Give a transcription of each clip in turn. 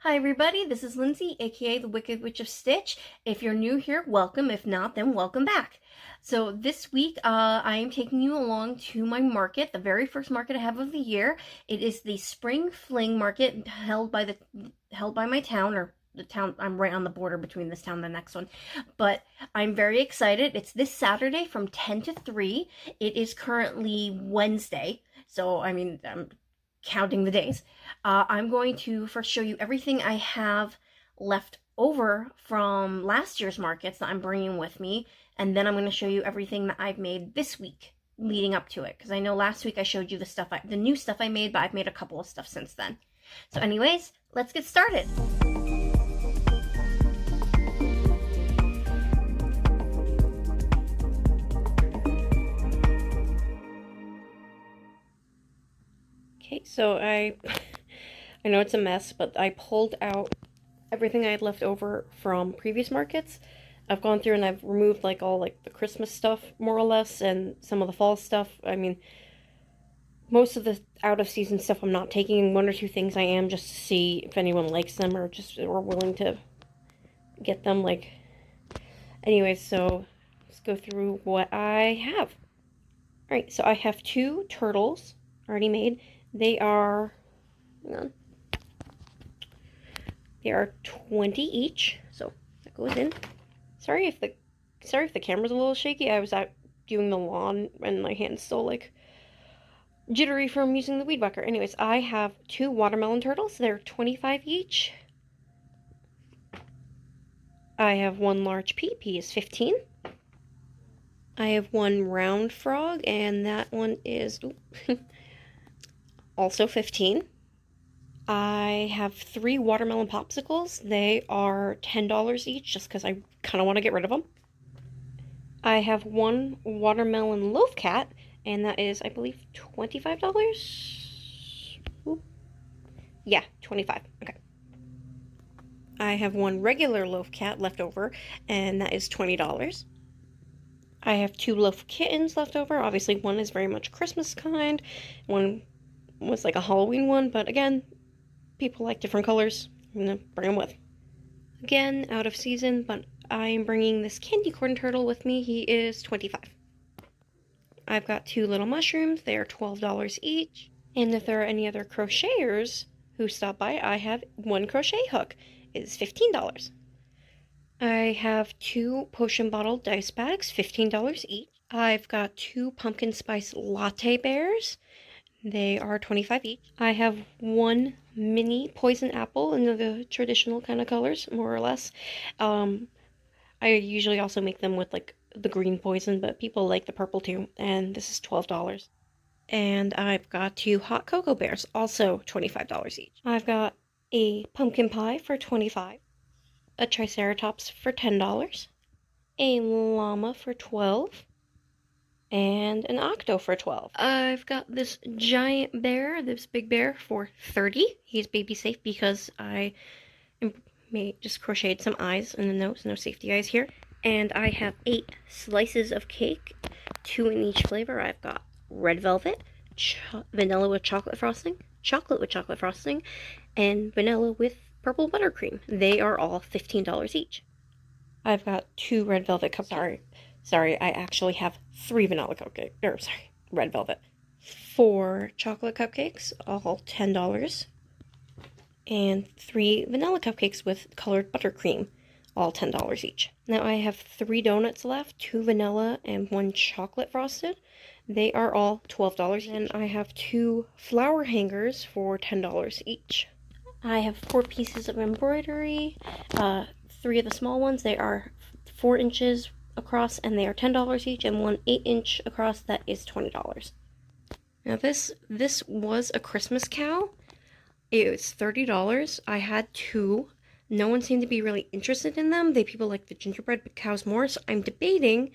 Hi everybody, this is Lindsay, aka the Wicked Witch of Stitch. If you're new here, welcome. If not, then welcome back. So this week, I am taking you along to my market, the very first market I have of the year. It is the Spring Fling Market held by my town, or the town. I'm right on the border between this town and the next one. But I'm very excited. It's this Saturday from 10 to 3. It is currently Wednesday. So, I'm counting the days. I'm going to first show you everything I have left over from last year's markets that I'm bringing with me, and then I'm going to show you everything that I've made this week leading up to it, because I know last week I showed you the new stuff I made, but I've made a couple of stuff since then. So anyways, let's get started. Okay, so I know it's a mess, but I pulled out everything I had left over from previous markets. I've gone through and I've removed all the Christmas stuff, more or less, and some of the fall stuff. I mean, most of the out of season stuff I'm not taking. One or two things I am, just to see if anyone likes them or willing to get them. Anyways, so let's go through what I have. Alright, so I have 2 turtles already made. They are, hang on, they are 20 each, so that goes in. Sorry if the camera's a little shaky. I was out doing the lawn and my hand's still jittery from using the weed whacker. Anyways, I have 2 watermelon turtles. They're 25 each. I have 1 large pea. Pea is 15. I have 1 round frog, and that one is also 15. I have 3 watermelon popsicles. They are $10 each, just because I kind of want to get rid of them. I have 1 watermelon loaf cat, and that is, I believe, $25? Ooh. Yeah, 25. Okay. I have 1 regular loaf cat left over, and that is $20. I have 2 loaf kittens left over. Obviously, one is very much Christmas kind. One was a Halloween one, but again, people like different colors. I'm gonna bring them with. Again, out of season, but I'm bringing this candy corn turtle with me. He is 25. I've got 2 little mushrooms. They are $12 each. And if there are any other crocheters who stop by, I have 1 crochet hook. It is $15. I have 2 potion bottle dice bags, $15 each. I've got 2 pumpkin spice latte bears. They are 25 each. I have 1 mini poison apple in the traditional kind of colors, more or less. I usually also make them with the green poison, but people like the purple too, and this is $12. And I've got 2 hot cocoa bears, also $25 each. I've got a pumpkin pie for $25, a triceratops for $10, a llama for $12, and an octo for $12. I've got this giant bear, this big bear, for $30. He's baby safe because I just crocheted some eyes in the nose, no safety eyes here. And I have 8 slices of cake, 2 in each flavor. I've got red velvet, vanilla with chocolate frosting, chocolate with chocolate frosting, and vanilla with purple buttercream. They are all $15 each. I've got 2 red velvet cupcakes. Sorry, I actually have 3 vanilla cupcakes. Red velvet. 4 chocolate cupcakes, all $10. And 3 vanilla cupcakes with colored buttercream, all $10 each. Now I have 3 donuts left, 2 vanilla and 1 chocolate frosted. They are all $12 each. And I have 2 flower hangers for $10 each. I have 4 pieces of embroidery, 3 of the small ones. They are 4 inches across, and they are $10 each, and 1 8-inch across, that is $20. Now this was a Christmas cow. It was $30. I had 2. No one seemed to be really interested in them. People like the gingerbread cows more, so I'm debating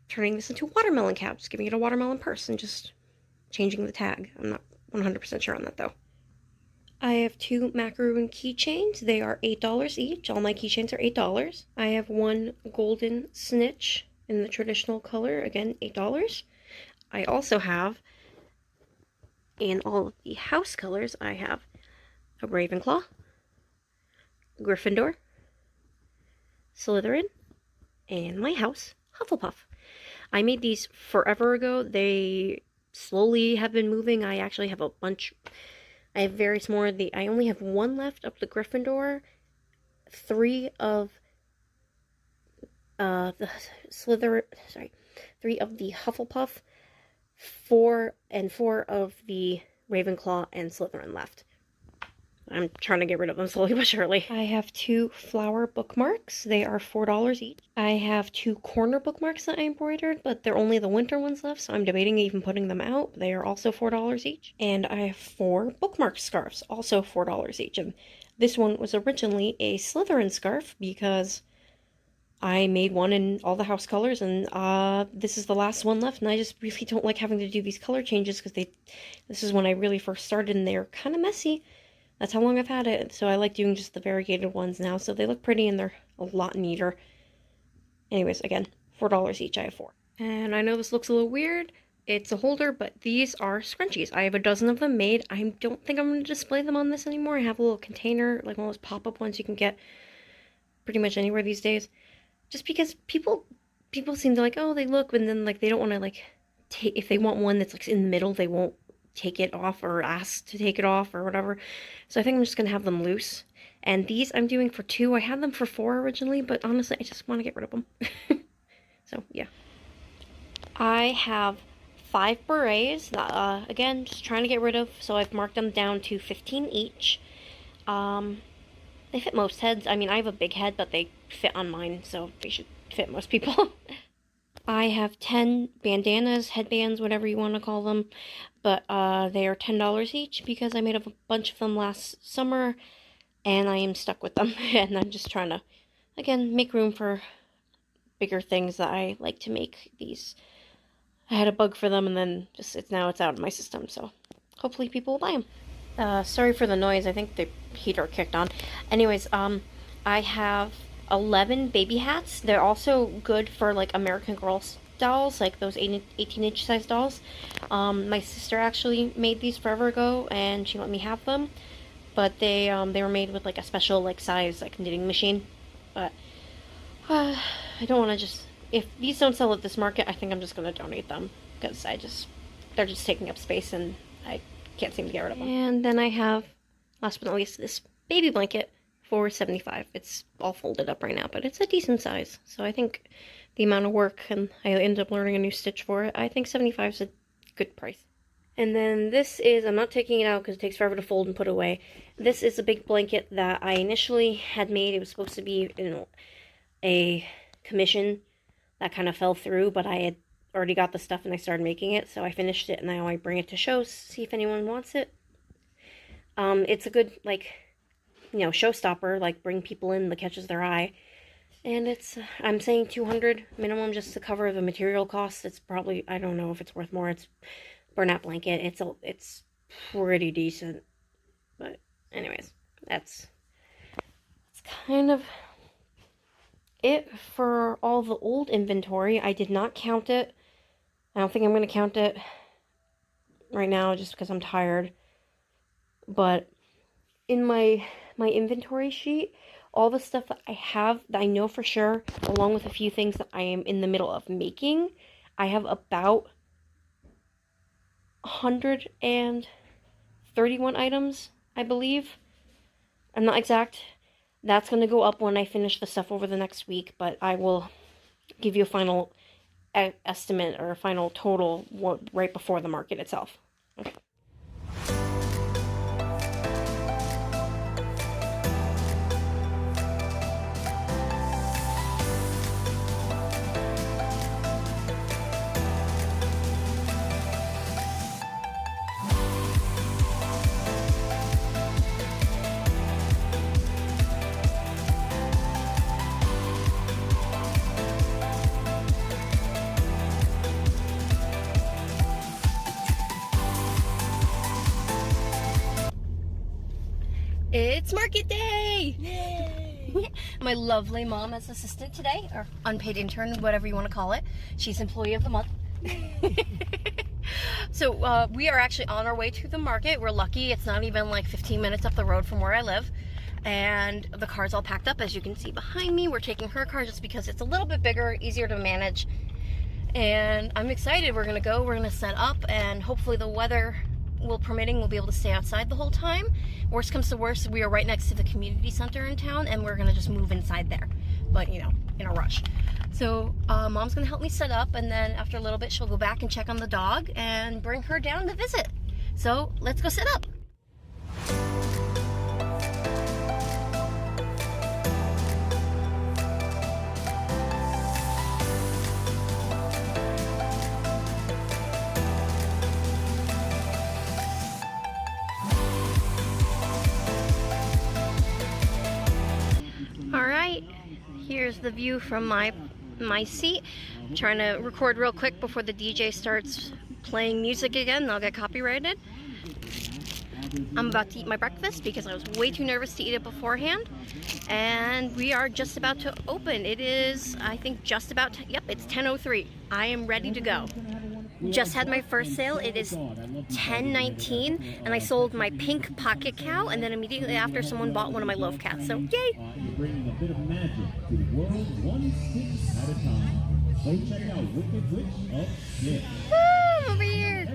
turning this into a watermelon cow, just giving it a watermelon purse and just changing the tag. I'm not 100% sure on that though. I have 2 macaroon keychains. They are $8 each. All my keychains are $8. I have 1 golden snitch in the traditional color. Again, $8. I also have, in all of the house colors, I have a Ravenclaw, Gryffindor, Slytherin, and my house, Hufflepuff. I made these forever ago. They slowly have been moving. I actually have a bunch. I have various more. I only have one left of the Gryffindor, 3 of the Slytherin, sorry, 3 of the Hufflepuff, 4 of the Ravenclaw and Slytherin left. I'm trying to get rid of them slowly but surely. I have 2 flower bookmarks. They are $4 each. I have 2 corner bookmarks that I embroidered, but they're only the winter ones left, so I'm debating even putting them out. They are also $4 each. And I have 4 bookmark scarves, also $4 each. And this one was originally a Slytherin scarf because I made one in all the house colors, and this is the last one left, and I just really don't like having to do these color changes because this is when I really first started, and they're kind of messy. That's how long I've had it, so I like doing just the variegated ones now, so they look pretty and they're a lot neater. Anyways, again, $4 each. I have 4. And I know this looks a little weird. It's a holder, but these are scrunchies. I have a dozen of them made. I don't think I'm going to display them on this anymore. I have a little container, like one of those pop-up ones you can get pretty much anywhere these days. Just because people seem to like, oh, they look, and then like they don't want to like take, if they want one that's like in the middle, they won't take it off or ask to take it off or whatever. So I think I'm just gonna have them loose. And these I'm doing for 2. I had them for 4 originally, but honestly I just want to get rid of them. So yeah, I have 5 berets, again just trying to get rid of, so I've marked them down to 15 each. They fit most heads. I mean, I have a big head, but they fit on mine, so they should fit most people. I have 10 bandanas, headbands, whatever you want to call them, but they are $10 each because I made a bunch of them last summer, and I am stuck with them, and I'm just trying to, again, make room for bigger things that I like to make. These, I had a bug for them, and then now it's out of my system, so hopefully people will buy them. Sorry for the noise, I think the heater kicked on. Anyways, I have 11 baby hats. They're also good for like American Girl dolls, like those 18-inch size dolls. My sister actually made these forever ago, and she let me have them. But they were made with like a special like size like knitting machine. But I don't want to just, if these don't sell at this market, I think I'm just gonna donate them because they're just taking up space and I can't seem to get rid of them. And then I have, last but not least, this baby blanket for $75. It's all folded up right now, but it's a decent size. So I think the amount of work, and I ended up learning a new stitch for it, I think $75 is a good price. And then this is, I'm not taking it out because it takes forever to fold and put away. This is a big blanket that I initially had made. It was supposed to be, a commission that kind of fell through, but I had already got the stuff and I started making it, so I finished it, and now I bring it to shows, see if anyone wants it. It's a good, like, showstopper, like, bring people in that catches their eye. And it's, I'm saying $200 minimum just to cover the material costs. It's probably, I don't know if it's worth more. It's burnout blanket. It's pretty decent. But anyways, that's kind of it for all the old inventory. I did not count it. I don't think I'm going to count it right now just because I'm tired. But in my inventory sheet, all the stuff that I have that I know for sure, along with a few things that I am in the middle of making, I have about 131 items, I believe. I'm not exact. That's going to go up when I finish the stuff over the next week, but I will give you a final estimate or a final total right before the market itself. Okay. It's market day! Yay! My lovely mom as assistant today, or unpaid intern, whatever you want to call it. She's employee of the month. So we are actually on our way to the market. We're lucky it's not even like 15 minutes up the road from where I live. and the car's all packed up, as you can see behind me. We're taking her car just because it's a little bit bigger, easier to manage, and I'm excited. We're gonna go, we're gonna set up, and hopefully the weather will permitting, we'll be able to stay outside the whole time. Worst comes to worst, we are right next to the community center in town, and we're gonna just move inside there, but you know, in a rush. So mom's gonna help me set up, and then after a little bit she'll go back and check on the dog and bring her down to visit. So let's go set up. Here's the view from my seat. I'm trying to record real quick before the DJ starts playing music again. I'll get copyrighted. I'm about to eat my breakfast because I was way too nervous to eat it beforehand. And we are just about to open. It is, I think, just about, yep, it's 10:03. I am ready to go. Just had my first sale. It is 10:19, and I sold my pink pocket cow, and then immediately after someone bought one of my loaf cats. So yay! You're bringing a bit of magic to the world, one stick at a time. So check out Wicked Witch of Stitch. Woo! Over here.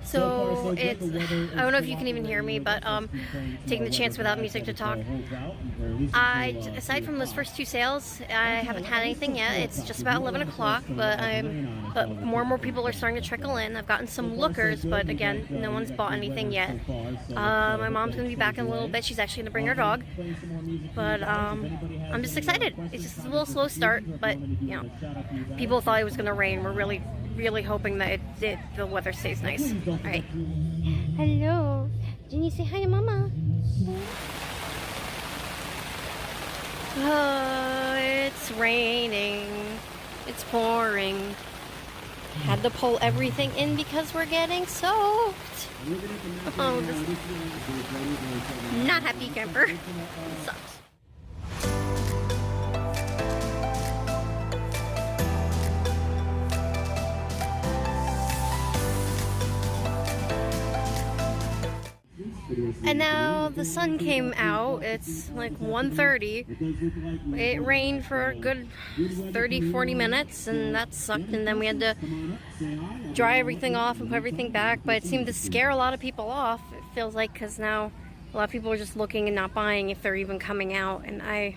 So it's, I don't know if you can even hear me, but taking the chance without music to talk. Aside from those first two sales, I haven't had anything yet. It's just about 11 o'clock, but more and more people are starting to trickle in. I've gotten some lookers, but again, no one's bought anything yet. My mom's going to be back in a little bit. She's actually going to bring her dog, but I'm just excited. It's just a little slow start, but you know, people thought it was going to rain. We're really hoping that the weather stays nice. All right. Hello. Jenny, say hi to Mama. Oh, it's raining. It's pouring. Had to pull everything in because we're getting soaked. Oh, this not happy camper. Sucks. And now the sun came out. It's like 1:30. It rained for a good 30-40 minutes, and that sucked. And then we had to dry everything off and put everything back, but it seemed to scare a lot of people off, it feels like, because now a lot of people are just looking and not buying if they're even coming out. And I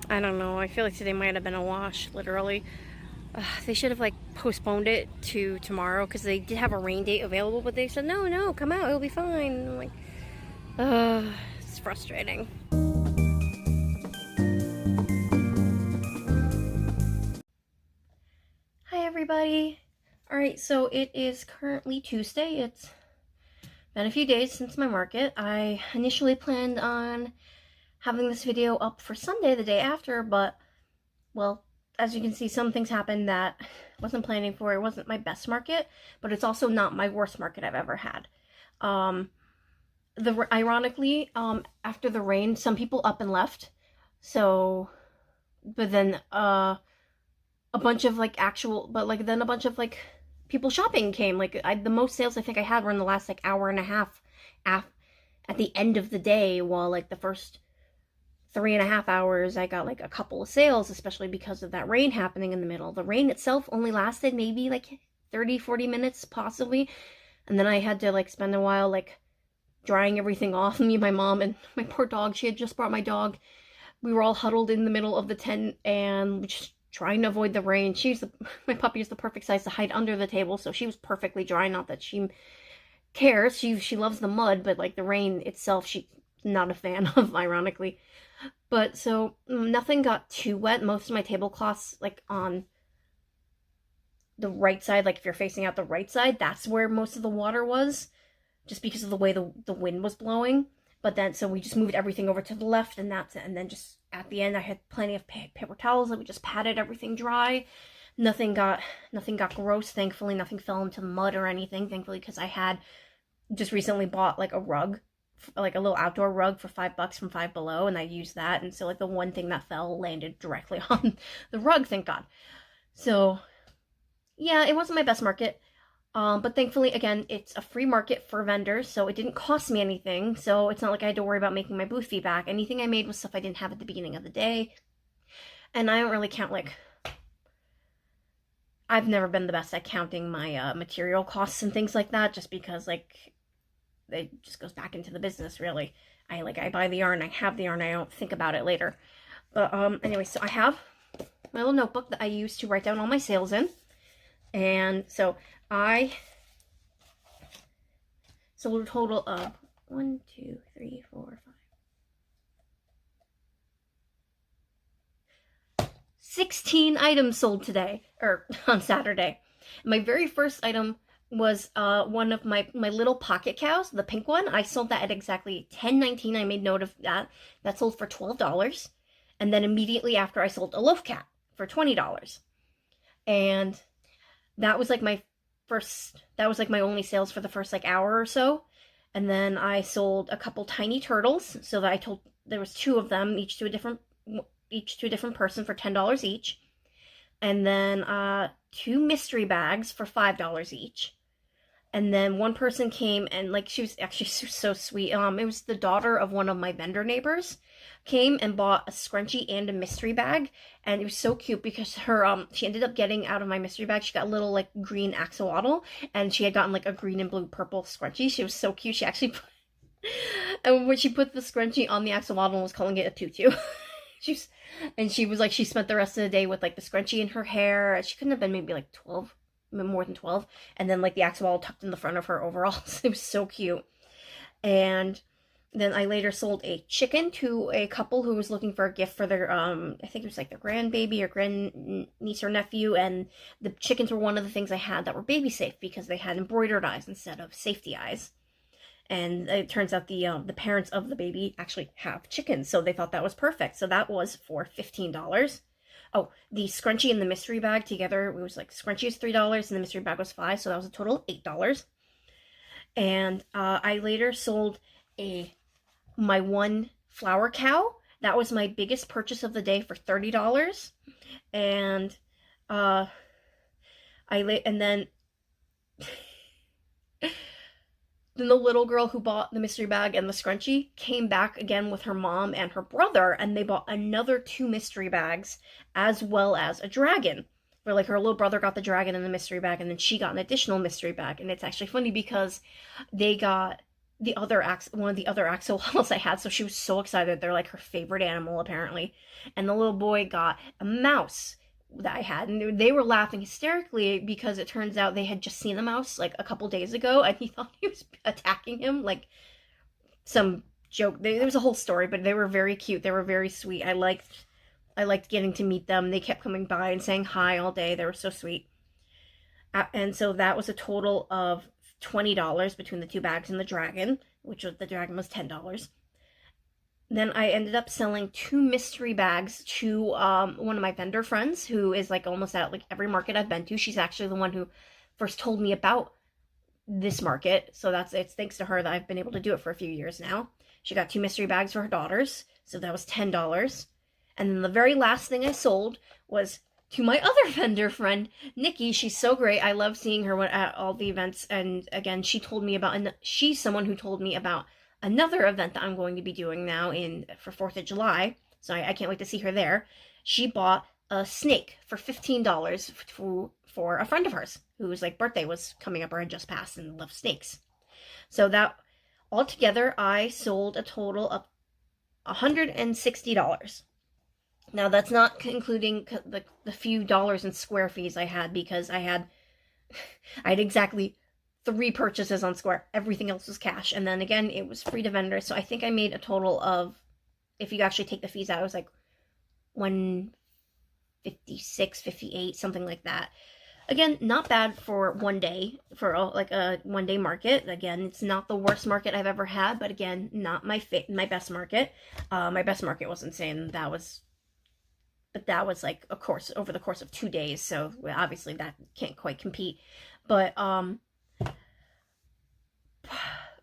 don't know, I feel like today might have been a wash, literally. They should have like postponed it to tomorrow, because they did have a rain date available, but they said no, come out, it'll be fine. And I'm like, it's frustrating. Hi everybody. Alright, so it is currently Tuesday. It's been a few days since my market. I initially planned on having this video up for Sunday, the day after, but well, as you can see, some things happened that I wasn't planning for. It wasn't my best market, but it's also not my worst market I've ever had. Ironically, after the rain, some people up and left. So, but then a bunch of like then a bunch of like people shopping came. Like the most sales I think I had were in the last like hour and a half at the end of the day, while like the first 3.5 hours I got like a couple of sales, especially because of that rain happening in the middle. The rain itself only lasted maybe like 30-40 minutes possibly, and then I had to like spend a while like drying everything off. Me and my mom and my poor dog, she had just brought my dog. We were all huddled in the middle of the tent and just trying to avoid the rain. My puppy is the perfect size to hide under the table, so she was perfectly dry. Not that she cares, she loves the mud, but like the rain itself she's not a fan of, ironically. But so nothing got too wet. Most of my tablecloths, like on the right side, like if you're facing out the right side, that's where most of the water was, just because of the way the wind was blowing. But then, so we just moved everything over to the left, and that's it. And then just at the end, I had plenty of paper towels that we just patted everything dry. Nothing got gross, thankfully. Nothing fell into the mud or anything, thankfully, because I had just recently bought like a rug, like a little outdoor rug for $5 from Five Below, and I used that, and so like the one thing that fell landed directly on the rug, thank God. So yeah, it wasn't my best market. But thankfully, again, it's a free market for vendors, so it didn't cost me anything. So it's not like I had to worry about making my booth fee back. Anything I made was stuff I didn't have at the beginning of the day. And I don't really count, like, I've never been the best at counting my material costs and things like that, just because, like, it just goes back into the business, really. I buy the yarn, I have the yarn, I don't think about it later. But anyway, so I have my little notebook that I use to write down all my sales in. And so I sold a total of 1, 2, 3, 4, 5, 16 items sold today, or on Saturday. My very first item was one of my little pocket cows, the pink one. I sold that at exactly $10.19. I made note of that. That sold for $12. And then immediately after, I sold a loaf cat for $20. And that was like my only sales for the first like hour or so. And then I sold a couple tiny turtles, so that I told there was 2 of them, each to a different person for $10 each. And then 2 mystery bags for $5 each. And then one person came and, like, she was so sweet. It was the daughter of one of my vendor neighbors, came and bought a scrunchie and a mystery bag. And it was so cute because her she ended up getting out of my mystery bag, she got a little like green axolotl, and she had gotten like a green and blue purple scrunchie. She was so cute. She actually put, and when she put the scrunchie on the axolotl and was calling it a tutu. She was like, she spent the rest of the day with like the scrunchie in her hair. She couldn't have been maybe like 12, more than 12. And then like the axolotl tucked in the front of her overalls. It was so cute. And then I later sold a chicken to a couple who was looking for a gift for their, I think it was like their grandbaby or grandniece or nephew. And the chickens were one of the things I had that were baby safe because they had embroidered eyes instead of safety eyes. And it turns out the parents of the baby actually have chickens, so they thought that was perfect. So that was for $15. Oh, the scrunchie and the mystery bag together, it was like scrunchie was $3 and the mystery bag was $5, so that was a total of $8. And I later sold my one flower cow. That was my biggest purchase of the day for $30. And and then Then the little girl who bought the mystery bag and the scrunchie came back again with her mom and her brother, and they bought another 2 mystery bags as well as a dragon. Where like her little brother got the dragon in the mystery bag, and then she got an additional mystery bag. And it's actually funny because they got one of the other axolotls I had, so she was so excited. They're like her favorite animal apparently. And the little boy got a mouse that I had, and they were laughing hysterically because it turns out they had just seen the mouse like a couple days ago, and he thought he was attacking him, like some joke. There was a whole story, but they were very cute. They were very sweet. I liked getting to meet them. They kept coming by and saying hi all day. They were so sweet. And so that was a total of $20 between the 2 bags and the dragon, which was, the dragon was $10. Then I ended up selling 2 mystery bags to one of my vendor friends who is like almost at like every market I've been to. She's actually the one who first told me about this market. So it's thanks to her that I've been able to do it for a few years now. She got 2 mystery bags for her daughters. So that was $10. And then the very last thing I sold was to my other vendor friend, Nikki. She's so great. I love seeing her at all the events. And again, she's someone who told me about another event that I'm going to be doing now for 4th of July. So I can't wait to see her there. She bought a snake for $15 for a friend of hers whose like birthday was coming up or had just passed and loved snakes. So that altogether, I sold a total of $160. Now that's not including the few dollars in Square fees I had, because I had exactly 3 purchases on Square. Everything else was cash. And then again, it was free to vendors. So I think I made a total of, if you actually take the fees out, it was like $156, $58, something like that. Again, not bad for one day, for like a one-day market. Again, it's not the worst market I've ever had, but again, not my best market. My best market was insane. That was like over the course of 2 days. So obviously that can't quite compete. But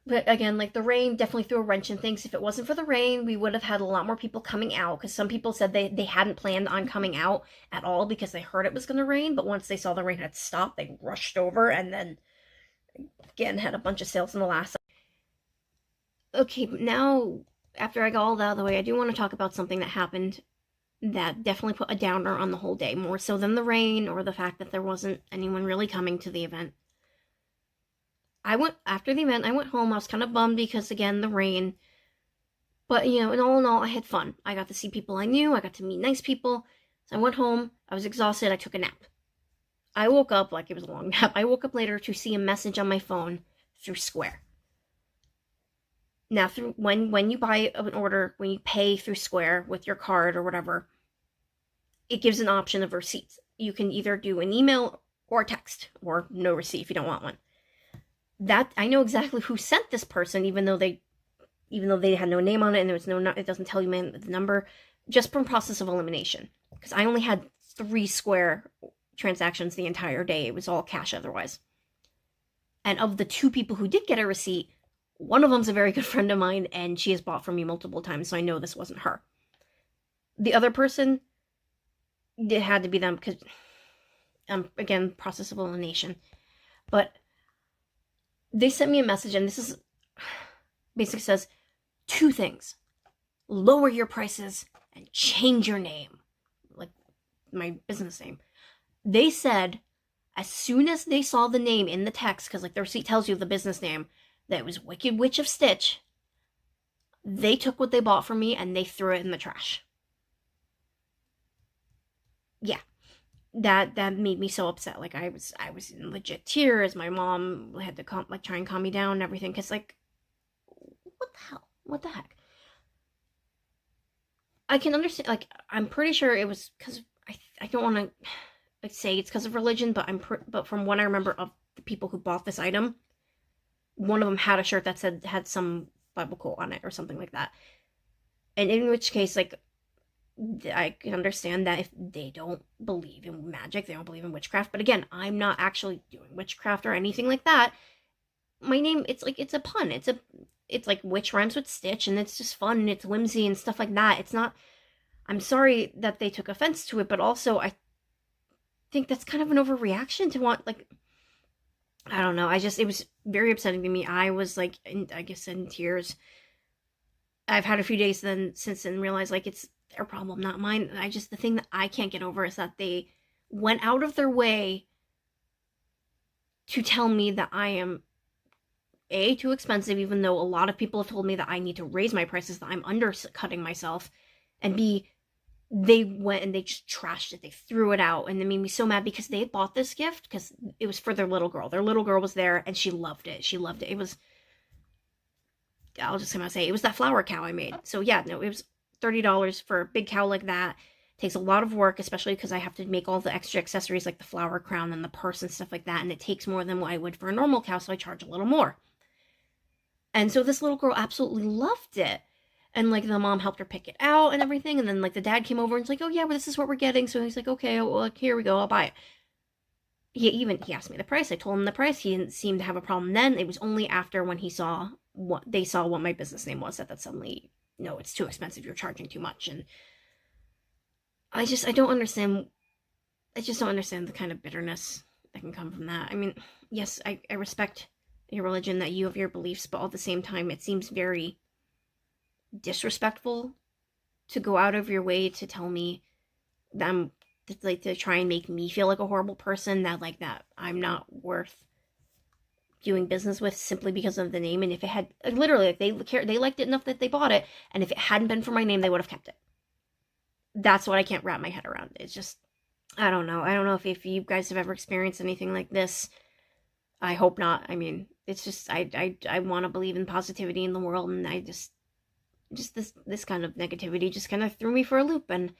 again, like the rain definitely threw a wrench in things. If it wasn't for the rain, we would have had a lot more people coming out, because some people said they hadn't planned on coming out at all because they heard it was going to rain. But once they saw the rain had stopped, they rushed over, and then Again, had a bunch of sales in the last. Okay, now after I got all that out of the way, I do want to talk about something that happened that definitely put a downer on the whole day, more so than the rain or the fact that there wasn't anyone really coming to the event. After the event, I went home. I was kind of bummed because, again, the rain. But, in all, I had fun. I got to see people I knew. I got to meet nice people. So I went home. I was exhausted. I took a nap. I woke up like it was a long nap. I woke up later to see a message on my phone through Square. Now, through when you buy an order, when you pay through Square with your card or whatever, it gives an option of receipts. You can either do an email or a text, or no receipt if you don't want one. That I know exactly who sent this person, even though they had no name on it and there was no, it doesn't tell you the number, just from process of elimination. Because I only had 3 Square transactions the entire day. It was all cash otherwise. And of the 2 people who did get a receipt, one of them's a very good friend of mine, and she has bought from me multiple times, so I know this wasn't her. The other person, it had to be them, because, again, process of elimination. But they sent me a message, and this is basically says 2 things: lower your prices and change your name, like my business name. They said as soon as they saw the name in the text, because like the receipt tells you the business name, that it was Wicked Witch of Stitch, they took what they bought from me and they threw it in the trash. Yeah, that made me so upset. Like I was in legit tears. My mom had to try and calm me down and everything, because like, what the hell? What the heck? I can understand. Like, I'm pretty sure it was because I don't want to say it's because of religion, but but from what I remember of the people who bought this item, one of them had a shirt that had some Bible quote on it or something like that. And in which case, like, I can understand that if they don't believe in magic, they don't believe in witchcraft. But again, I'm not actually doing witchcraft or anything like that. My name, it's a pun. It's like witch rhymes with Stitch, and it's just fun and it's whimsy and stuff like that. It's not. I'm sorry that they took offense to it, but also I think that's kind of an overreaction to want, like, I don't know. It was very upsetting to me. I was like, I guess in tears. I've had a few days since then realized like it's their problem, not mine. And the thing that I can't get over is that they went out of their way to tell me that I am too expensive, even though a lot of people have told me that I need to raise my prices, that I'm undercutting myself, and B, they went and they just trashed it. They threw it out, and it made me so mad because they had bought this gift because it was for their little girl. Their little girl was there, and she loved it. She loved it. It was, I'll just come out and say, it was that flower cow I made. So yeah, no, it was $30 for a big cow like that. It takes a lot of work, especially because I have to make all the extra accessories like the flower crown and the purse and stuff like that, and it takes more than what I would for a normal cow, so I charge a little more. And so this little girl absolutely loved it. And like the mom helped her pick it out and everything. And then like the dad came over and was like, oh yeah, well, this is what we're getting. So he's like, okay, well, here we go, I'll buy it. He asked me the price. I told him the price. He didn't seem to have a problem then. It was only after when they saw what my business name was that suddenly, no, it's too expensive. You're charging too much. And I don't understand. I just don't understand the kind of bitterness that can come from that. I mean, yes, I respect your religion, that you have your beliefs, but at the same time, it seems very disrespectful to go out of your way to tell me that I'm like to try and make me feel like a horrible person, that I'm not worth doing business with simply because of the name. And if it had literally, if they liked it enough that they bought it, and if it hadn't been for my name, they would have kept it. That's what I can't wrap my head around. It's just, I don't know if you guys have ever experienced anything like this. I hope not. I mean, it's just I want to believe in positivity in the world, and I just this kind of negativity just kind of threw me for a loop. And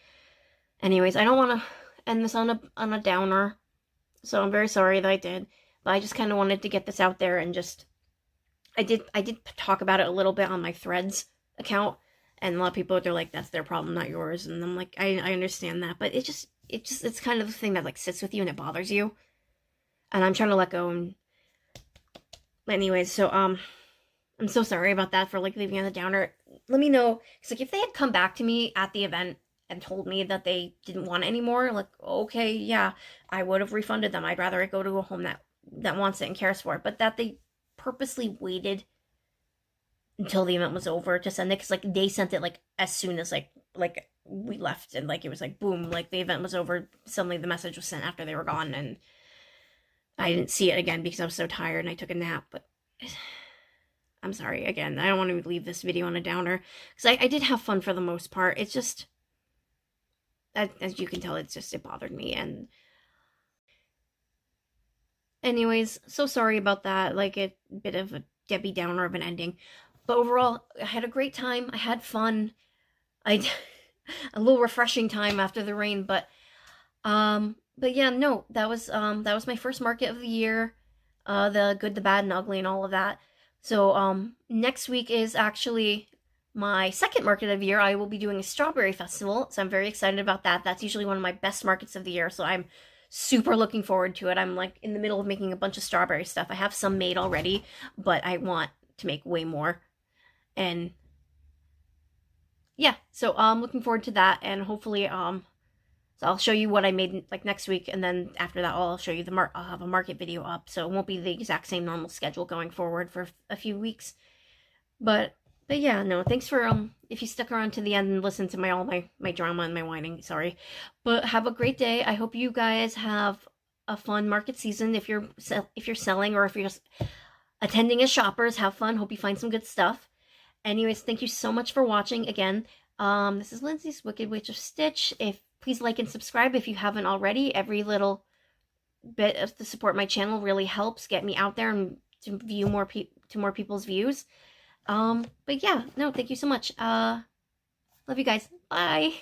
anyways, I don't want to end this on a downer, so I'm very sorry that I did, but I just kind of wanted to get this out there. And just I did talk about it a little bit on my Threads account, and a lot of people, they're like, that's their problem, not yours. And I'm like, I understand that, but it's kind of the thing that like sits with you and it bothers you, and I'm trying to let go. And anyways, so I'm so sorry about that, for like leaving on a downer. Let me know, because like if they had come back to me at the event and told me that they didn't want it anymore, like, okay, yeah, I would have refunded them. I'd rather it go to a home that that wants it and cares for it, but that they purposely waited until the event was over to send it, because like they sent it like as soon as like we left, and like it was like boom, like the event was over, suddenly the message was sent after they were gone, and I didn't see it again because I was so tired and I took a nap. But I'm sorry again, I don't want to leave this video on a downer, because I did have fun for the most part. It's just, as you can tell, it bothered me. And anyways, so sorry about that, like a bit of a Debbie Downer of an ending. But overall, I had a great time. I had fun. I a little refreshing time after the rain, but yeah, no, that was my first market of the year. The good, the bad, and ugly, and all of that. So next week is actually my second market of the year. I will be doing a strawberry festival, so I'm very excited about that. That's usually one of my best markets of the year, so I'm super looking forward to it. I'm like in the middle of making a bunch of strawberry stuff. I have some made already, but I want to make way more. And yeah, so I'm looking forward to that, and hopefully so I'll show you what I made like next week, and then after that I'll show you I'll have a market video up, so it won't be the exact same normal schedule going forward for a few weeks. But yeah, no, thanks for if you stuck around to the end and listened to all my drama and my whining, sorry. But have a great day. I hope you guys have a fun market season. If you're selling, or if you're just attending as shoppers, have fun. Hope you find some good stuff. Anyways, thank you so much for watching again. This is Lindsay's Wicked Witch of Stitch. Please like and subscribe if you haven't already. Every little bit of to support my channel really helps get me out there and to view more people's views. But yeah, no, thank you so much. Love you guys. Bye.